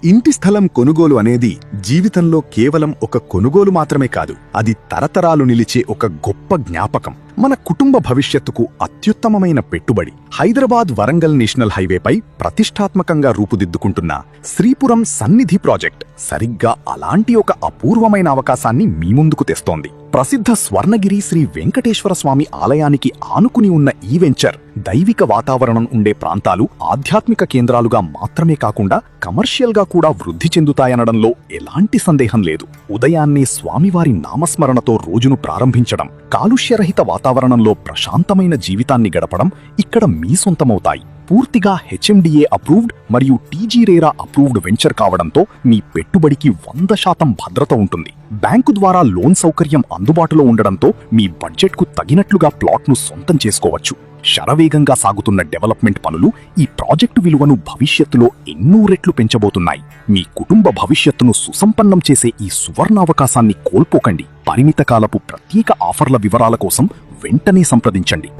ఇంటి స్థలం కొనుగోలు అనేది జీవితంలో కేవలం ఒక కొనుగోలు మాత్రమే కాదు, అది తరతరాలు నిలిచే ఒక గొప్ప జ్ఞాపకం. మన కుటుంబ భవిష్యత్తుకు అత్యుత్తమమైన పెట్టుబడి. హైదరాబాద్ వరంగల్ నేషనల్ హైవేపై ప్రతిష్టాత్మకంగా రూపుదిద్దుకుంటున్న శ్రీపురం సన్నిధి ప్రాజెక్ట్ సరిగ్గా అలాంటి ఒక అపూర్వమైన అవకాశాన్ని మీ ముందుకు తెస్తోంది. ప్రసిద్ధ స్వర్ణగిరి శ్రీ వెంకటేశ్వర స్వామి ఆలయానికి ఆనుకుని ఉన్న ఈ వెంచర్ దైవిక వాతావరణం ఉండే ప్రాంతాలు ఆధ్యాత్మిక కేంద్రాలుగా మాత్రమే కాకుండా కమర్షియల్గా కూడా వృద్ధి చెందుతాయనడంలో ఎలాంటి సందేహం లేదు. ఉదయాన్నే స్వామివారి నామస్మరణతో రోజును ప్రారంభించడం, కాలుష్యరహిత వాతావరణంలో ప్రశాంతమైన జీవితాన్ని గడపడం ఇక్కడ మీ సొంతమవుతాయి. పూర్తిగా హెచ్ఎండిఏ అప్రూవ్డ్ మరియు టీజీ రేరా అప్రూవ్డ్ వెంచర్ కావడంతో మీ పెట్టుబడికి 100% భద్రత ఉంటుంది. బ్యాంకు ద్వారా లోన్ సౌకర్యం అందుబాటులో ఉండడంతో మీ బడ్జెట్కు తగినట్లుగా ప్లాట్ను సొంతం చేసుకోవచ్చు. శరవేగంగా సాగుతున్న డెవలప్మెంట్ పనులు ఈ ప్రాజెక్టు విలువను భవిష్యత్తులో ఎన్నో రెట్లు పెంచబోతున్నాయి. మీ కుటుంబ భవిష్యత్తును సుసంపన్నం చేసే ఈ సువర్ణావకాశాన్ని కోల్పోకండి. పరిమిత కాలపు ప్రత్యేక ఆఫర్ల వివరాల కోసం వెంటనే సంప్రదించండి.